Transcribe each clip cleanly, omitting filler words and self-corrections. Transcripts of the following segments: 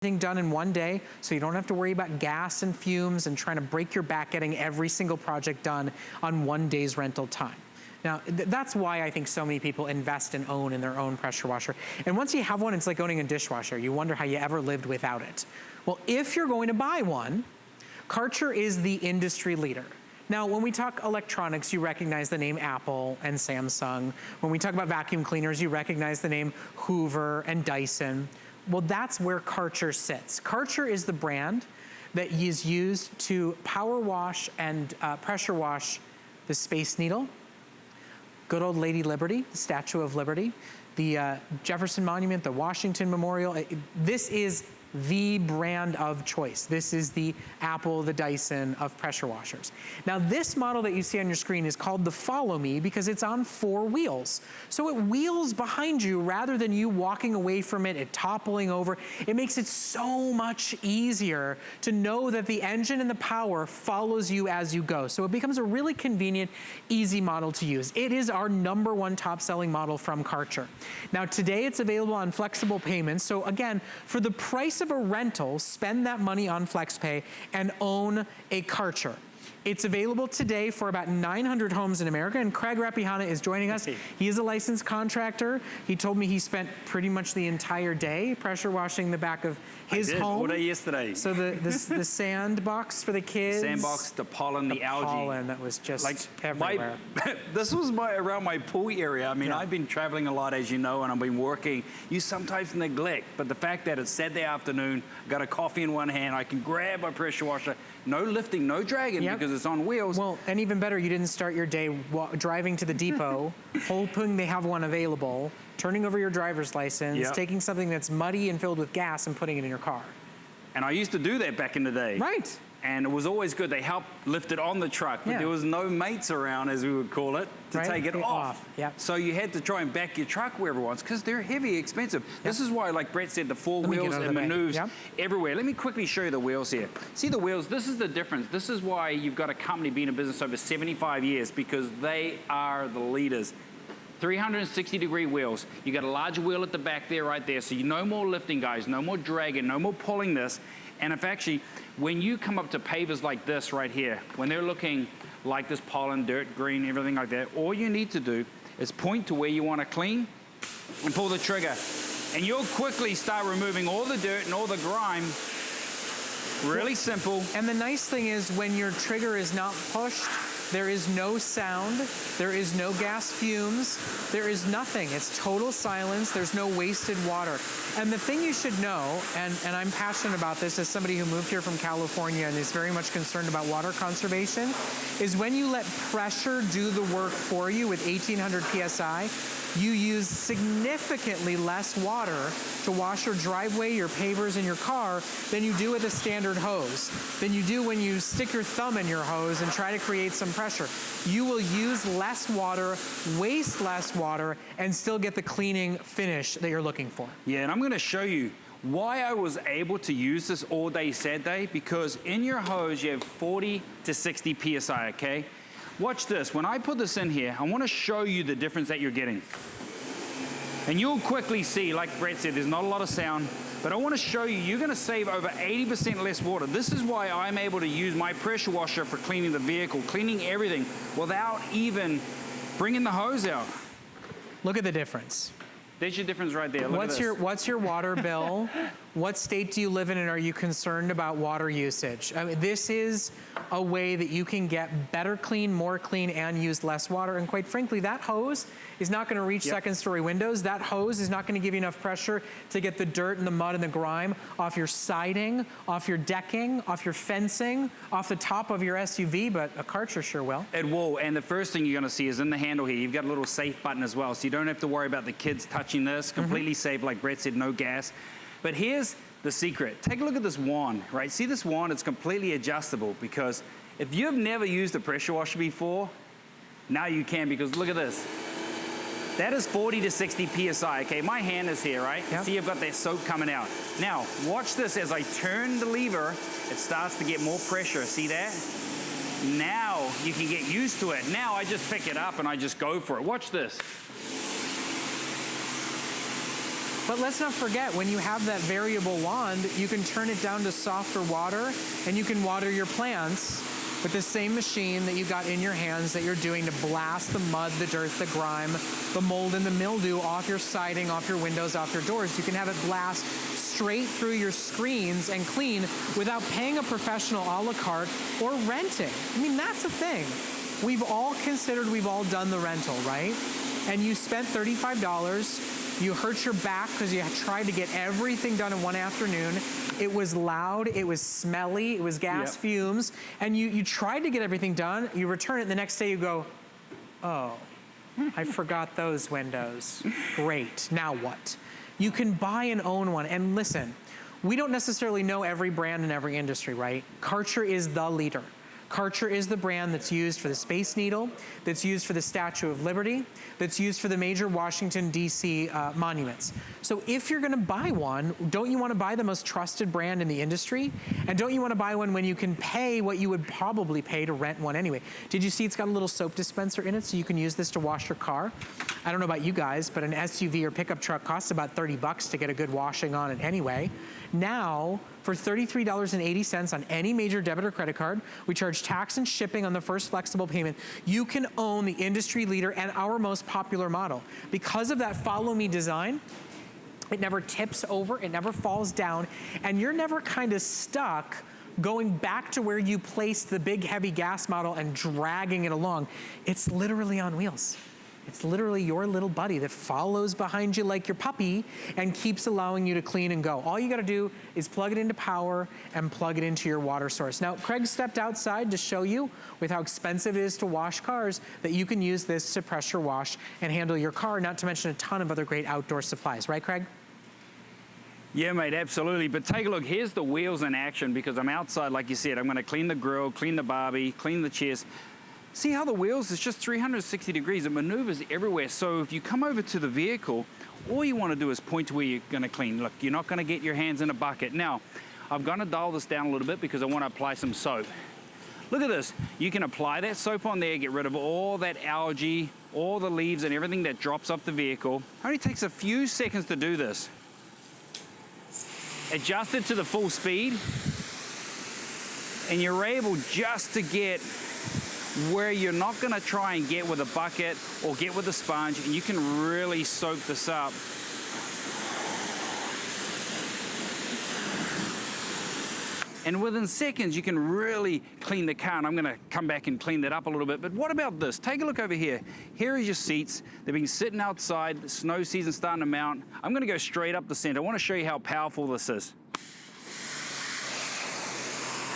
done in one day, so you don't have to worry about gas and fumes and trying to break your back getting every single project done on one day's rental time. Now, that's why I think so many people invest and own in their own pressure washer. And once you have one, it's like owning a dishwasher. You wonder how you ever lived without it. Well, if you're going to buy one, Karcher is the industry leader. Now, when we talk electronics, you recognize the name Apple and Samsung. When we talk about vacuum cleaners, you recognize the name Hoover and Dyson. Well, that's where Karcher sits. Karcher is the brand that is used to power wash and pressure wash the Space Needle, good old Lady Liberty, the Statue of Liberty, the Jefferson Monument, the Washington Memorial. This is the brand of choice. This is the Apple, the Dyson of pressure washers. Now, this model that you see on your screen is called the Follow Me because it's on 4 wheels. So it wheels behind you rather than you walking away from it, it toppling over. It makes it so much easier to know that the engine and the power follows you as you go. So it becomes a really convenient, easy model to use. It is our #1 top-selling model from Karcher. Now, today it's available on flexible payments. So again, for the price of a rental, spend that money on FlexPay and own a Karcher. It's available today for about 900 homes in America, and Craig Rapihana is joining us. He is a licensed contractor. He told me he spent pretty much the entire day pressure washing the back of his home. All day yesterday. So the sandbox for the kids. Sandbox, the pollen, the algae. Pollen that was just like everywhere. This was around my pool area. I mean, I've been traveling a lot, as you know, and I've been working. You sometimes neglect, but the fact that it's Saturday afternoon, got a coffee in one hand, I can grab my pressure washer, no lifting, no dragging, because it's on wheels. Well, and even better, you didn't start your day driving to the depot, hoping they have one available, turning over your driver's license, taking something that's muddy and filled with gas and putting it in your car. And I used to do that back in the day. Right. And it was always good. They helped lift it on the truck, but there was no mates around, as we would call it, to take it off. So you had to try and back your truck wherever once, because they're heavy, expensive. This is why, like Brett said, the 4 wheels and maneuvers everywhere. Let me quickly show you the wheels here. See the wheels? This is the difference. This is why you've got a company being in business over 75 years, because they are the leaders. 360-degree wheels. You got a large wheel at the back there, right there, so you no more lifting, guys, no more dragging, no more pulling this. And if actually, when you come up to pavers like this right here, when they're looking like this pollen, dirt, green, everything like that, all you need to do is point to where you want to clean and pull the trigger. And you'll quickly start removing all the dirt and all the grime. Really simple. And the nice thing is when your trigger is not pushed, there is no sound, there is no gas fumes, there is nothing. It's total silence, there's no wasted water. And the thing you should know, and I'm passionate about this as somebody who moved here from California and is very much concerned about water conservation, is when you let pressure do the work for you with 1800 PSI, you use significantly less water to wash your driveway, your pavers, and your car than you do with a standard hose, than you do when you stick your thumb in your hose and try to create some pressure. You will use less water, waste less water, and still get the cleaning finish that you're looking for. Yeah, and I'm gonna show you why I was able to use this all day Saturday, because in your hose you have 40 to 60 PSI, okay? Watch this. When I put this in here, I want to show you the difference that you're getting. And you'll quickly see, like Brett said, there's not a lot of sound, but I want to show you, you're going to save over 80% less water. This is why I'm able to use my pressure washer for cleaning the vehicle, cleaning everything, without even bringing the hose out. Look at the difference. There's your difference right there. Look what's your water bill? What state do you live in, and are you concerned about water usage? I mean, this is a way that you can get better clean, more clean, and use less water. And quite frankly, that hose is not gonna reach second story windows. That hose is not gonna give you enough pressure to get the dirt and the mud and the grime off your siding, off your decking, off your fencing, off the top of your SUV, but a Karcher sure will. It will, and the first thing you're gonna see is in the handle here, you've got a little safe button as well, so you don't have to worry about the kids touching this. Completely safe, like Brett said, no gas. But here's the secret. Take a look at this wand, right? See this wand? It's completely adjustable, because if you've never used a pressure washer before, now you can, because look at this. That is 40 to 60 PSI, okay? My hand is here, right? See, I've got that soap coming out. Now, watch this. As I turn the lever, it starts to get more pressure. See that? Now you can get used to it. Now I just pick it up and I just go for it. Watch this. But let's not forget, when you have that variable wand, you can turn it down to softer water, and you can water your plants with the same machine that you got in your hands that you're doing to blast the mud, the dirt, the grime, the mold and the mildew off your siding, off your windows, off your doors. You can have it blast straight through your screens and clean without paying a professional a la carte or renting. I mean, that's the thing. We've all considered, we've all done the rental, right? And you spent $35. You hurt your back because you tried to get everything done in one afternoon. It was loud, it was smelly, it was gas fumes, and you tried to get everything done. You return it, the next day you go, oh, I forgot those windows. Great, now what? You can buy and own one, and listen, we don't necessarily know every brand in every industry, right? Karcher is the leader. Karcher is the brand that's used for the Space Needle, that's used for the Statue of Liberty, that's used for the major Washington, D.C. monuments. So if you're gonna buy one, don't you wanna buy the most trusted brand in the industry? And don't you wanna buy one when you can pay what you would probably pay to rent one anyway? Did you see it's got a little soap dispenser in it so you can use this to wash your car? I don't know about you guys, but an SUV or pickup truck costs about $30 to get a good washing on it anyway. Now, for $33.80 on any major debit or credit card, we charge tax and shipping on the first flexible payment. You can own the industry leader and our most popular model. Because of that follow me design, it never tips over, it never falls down, and you're never kind of stuck going back to where you placed the big heavy gas model and dragging it along. It's literally on wheels. It's literally your little buddy that follows behind you like your puppy and keeps allowing you to clean and go. All you gotta do is plug it into power and plug it into your water source. Now, Craig stepped outside to show you with how expensive it is to wash cars that you can use this to pressure wash and handle your car, not to mention a ton of other great outdoor supplies. Right, Craig? Yeah, mate, absolutely. But take a look, here's the wheels in action because I'm outside, like you said. I'm gonna clean the grill, clean the barbie, clean the chest. See how the wheels is just 360 degrees. It maneuvers everywhere. So if you come over to the vehicle, all you want to do is point to where you're going to clean. Look, you're not going to get your hands in a bucket. Now, I'm going to dial this down a little bit because I want to apply some soap. Look at this. You can apply that soap on there, get rid of all that algae, all the leaves and everything that drops off the vehicle. It only takes a few seconds to do this. Adjust it to the full speed, and you're able just to get where you're not going to try and get with a bucket or get with a sponge, and you can really soak this up. And within seconds, you can really clean the car, and I'm going to come back and clean that up a little bit. But what about this? Take a look over here. Here is your seats. They've been sitting outside. The snow season's starting to mount. I'm going to go straight up the center. I want to show you how powerful this is.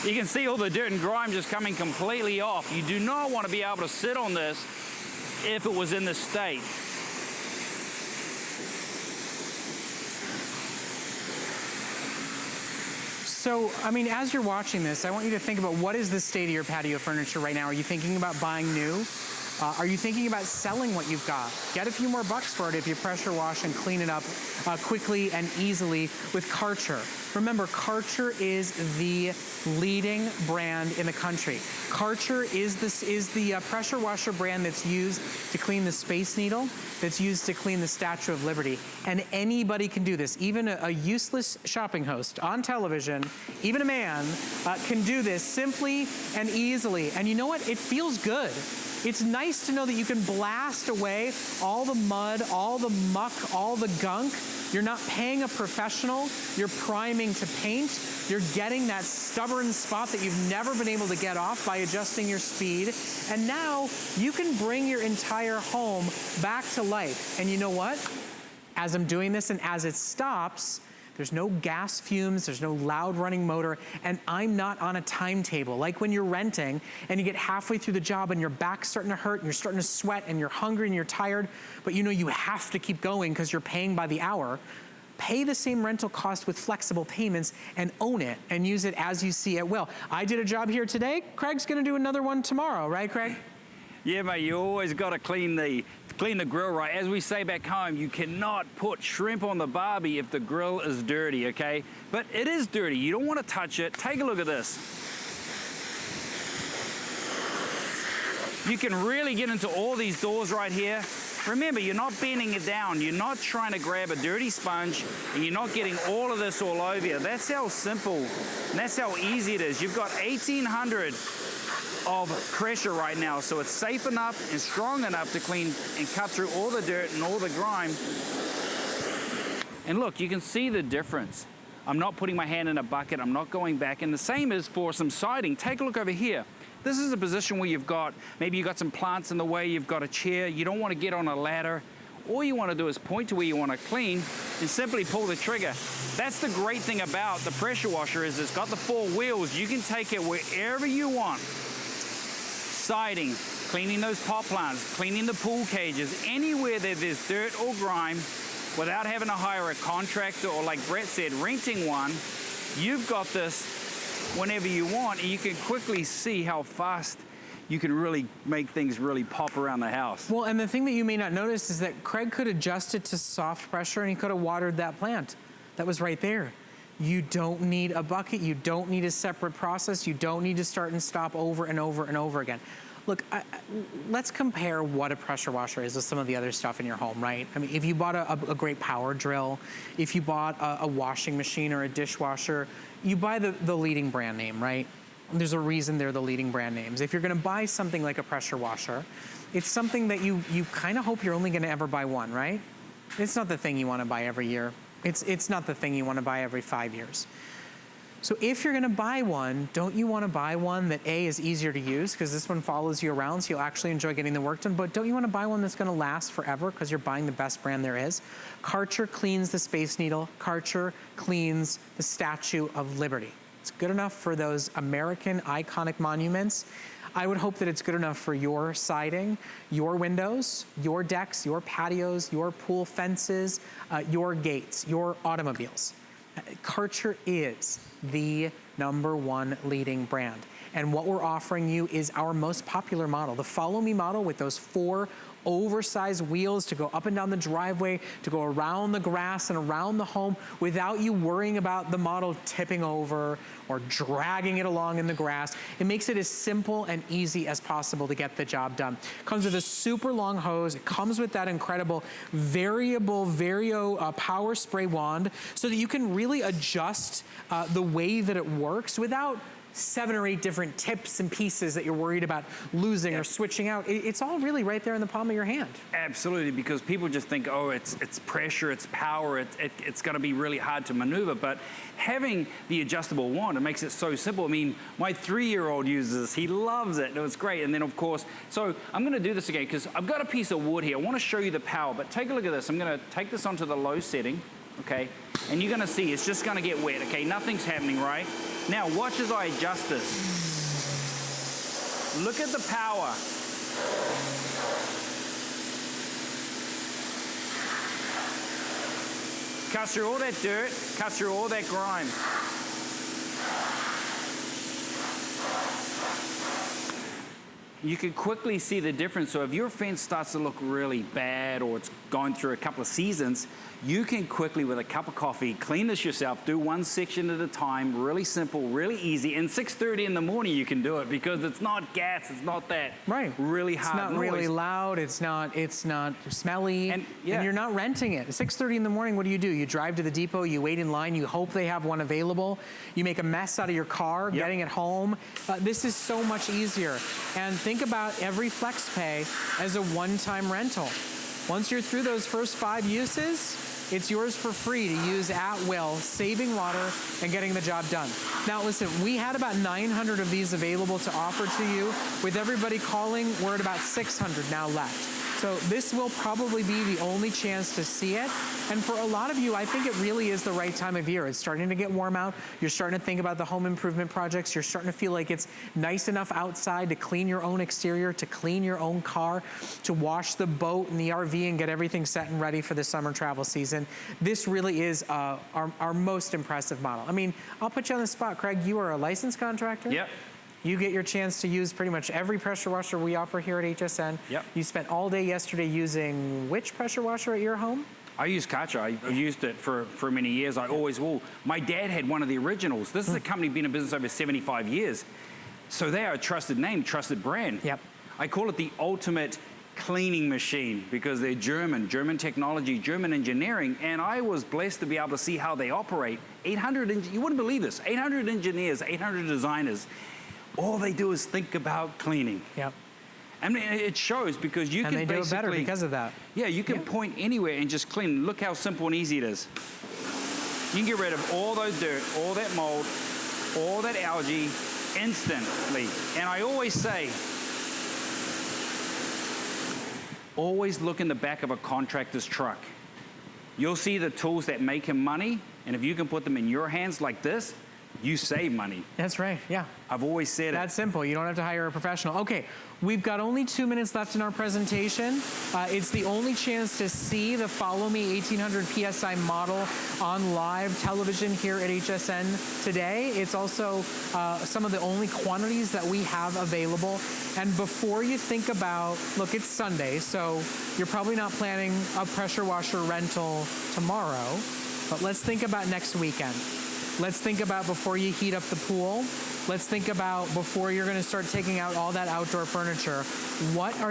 You can see all the dirt and grime just coming completely off. You do not want to be able to sit on this if it was in this state. So, I mean, as you're watching this, I want you to think about what is the state of your patio furniture right now? Are you thinking about buying new? Are you thinking about selling what you've got? Get a few more bucks for it if you pressure wash and clean it up quickly and easily with Karcher. Remember, Karcher is the leading brand in the country. Karcher is the pressure washer brand that's used to clean the Space Needle, that's used to clean the Statue of Liberty. And anybody can do this. Even a useless shopping host on television, even a man, can do this simply and easily. And you know what? It feels good. It's nice to know that you can blast away all the mud, all the muck, all the gunk. You're not paying a professional. You're priming to paint. You're getting that stubborn spot that you've never been able to get off by adjusting your speed. And now you can bring your entire home back to life. And you know what? As I'm doing this and as it stops, there's no gas fumes, there's no loud running motor, and I'm not on a timetable. Like when you're renting and you get halfway through the job and your back's starting to hurt and you're starting to sweat and you're hungry and you're tired, but you know you have to keep going because you're paying by the hour. Pay the same rental cost with flexible payments and own it and use it as you see it will. I did a job here today. Craig's gonna do another one tomorrow, right, Craig? Yeah, mate, you always gotta clean the grill right. As we say back home, you cannot put shrimp on the barbie if the grill is dirty, okay? But it is dirty, you don't wanna touch it. Take a look at this. You can really get into all these doors right here. Remember, you're not bending it down. You're not trying to grab a dirty sponge and you're not getting all of this all over you. That's how simple and that's how easy it is. You've got 1,800 of pressure right now, so it's safe enough and strong enough to clean and cut through all the dirt and all the grime. And look, you can see the difference. I'm not putting my hand in a bucket. I'm not going back. And the same is for some siding. Take a look over here. This is a position where maybe you've got some plants in the way, you've got a chair, you don't want to get on a ladder. All you want to do is point to where you want to clean and simply pull the trigger. That's the great thing about the pressure washer is it's got the 4 wheels. You can take it wherever you want. Siding, cleaning those pot plants, cleaning the pool cages, anywhere that there's dirt or grime, without having to hire a contractor or, like Brett said, renting one. You've got this whenever you want, and you can quickly see how fast you can really make things really pop around the house. Well, and the thing that you may not notice is that Craig could adjust it to soft pressure and he could have watered that plant. That was right there. You don't need a bucket. You don't need a separate process. You don't need to start and stop over and over and over again. Look, let's compare what a pressure washer is with some of the other stuff in your home, right? I mean, if you bought a great power drill, if you bought a washing machine or a dishwasher, you buy the leading brand name, right? There's a reason they're the leading brand names. If you're gonna buy something like a pressure washer, it's something that you kind of hope you're only gonna ever buy one, right? It's not the thing you wanna buy every year. It's not the thing you wanna buy every 5 years. So if you're gonna buy one, don't you wanna buy one that A, is easier to use, because this one follows you around, so you'll actually enjoy getting the work done, but don't you wanna buy one that's gonna last forever, because you're buying the best brand there is? Karcher cleans the Space Needle. Karcher cleans the Statue of Liberty. It's good enough for those American iconic monuments. I would hope that it's good enough for your siding, your windows, your decks, your patios, your pool fences, your gates, your automobiles. Karcher is the #1 leading brand. And what we're offering you is our most popular model, the Follow Me model with those 4 oversized wheels to go up and down the driveway, to go around the grass and around the home without you worrying about the model tipping over or dragging it along in the grass. It makes it as simple and easy as possible to get the job done. Comes with a super long hose. It comes with that incredible variable Vario Power Spray wand so that you can really adjust the way that it works without 7 or 8 different tips and pieces that you're worried about losing or switching out. It's all really right there in the palm of your hand. Absolutely, because people just think, oh, it's pressure, it's power, it's gonna be really hard to maneuver, but having the adjustable wand, it makes it so simple. I mean, my 3-year-old uses this, he loves it, it was great. And then of course, so I'm gonna do this again, because I've got a piece of wood here. I wanna show you the power, but take a look at this. I'm gonna take this onto the low setting, okay? And you're gonna see it's just gonna get wet, okay? Nothing's happening, right? Now watch as I adjust this. Look at the power. Cuts through all that dirt, cuts through all that grime. You can quickly see the difference. So if your fence starts to look really bad or it's going through a couple of seasons, you can quickly, with a cup of coffee, clean this yourself, do one section at a time, really simple, really easy. And 6:30 in the morning you can do it because it's not gas, it's not that really hard noise. It's not really loud, it's not smelly, and you're not renting it. At 6:30 in the morning, what do? You drive to the depot, you wait in line, you hope they have one available, you make a mess out of your car, getting it home. This is so much easier. And think about every FlexPay as a one-time rental. Once you're through those first 5 uses, it's yours for free to use at will, saving water and getting the job done. Now listen, we had about 900 of these available to offer to you. With everybody calling, we're at about 600 now left. So this will probably be the only chance to see it. And for a lot of you, I think it really is the right time of year. It's starting to get warm out. You're starting to think about the home improvement projects. You're starting to feel like it's nice enough outside to clean your own exterior, to clean your own car, to wash the boat and the RV and get everything set and ready for the summer travel season. This really is our most impressive model. I mean, I'll put you on the spot, Craig. You are a licensed contractor. Yep. You get your chance to use pretty much every pressure washer we offer here at HSN. Yep. You spent all day yesterday using which pressure washer at your home? I use Karcher. I've used it for many years. I always will. My dad had one of the originals. This is a company been in business over 75 years. So they are a trusted name, trusted brand. Yep. I call it the ultimate cleaning machine because they're German technology, German engineering, and I was blessed to be able to see how they operate. 800, you wouldn't believe this, 800 engineers, 800 designers, all they do is think about cleaning. Yep. And it shows because you can basically... And they do it better because of that. Yeah, you can point anywhere and just clean. Look how simple and easy it is. You can get rid of all those dirt, all that mold, all that algae instantly. And I always say, always look in the back of a contractor's truck. You'll see the tools that make him money, and if you can put them in your hands like this, you save money. That's right, yeah. I've always said it. That's simple, you don't have to hire a professional. Okay, we've got only 2 minutes left in our presentation. It's the only chance to see the Follow Me 1800 PSI model on live television here at HSN today. It's also some of the only quantities that we have available. And before you think about, look, it's Sunday, so you're probably not planning a pressure washer rental tomorrow, but let's think about next weekend. Let's think about before you heat up the pool. Let's think about before you're gonna start taking out all that outdoor furniture. What are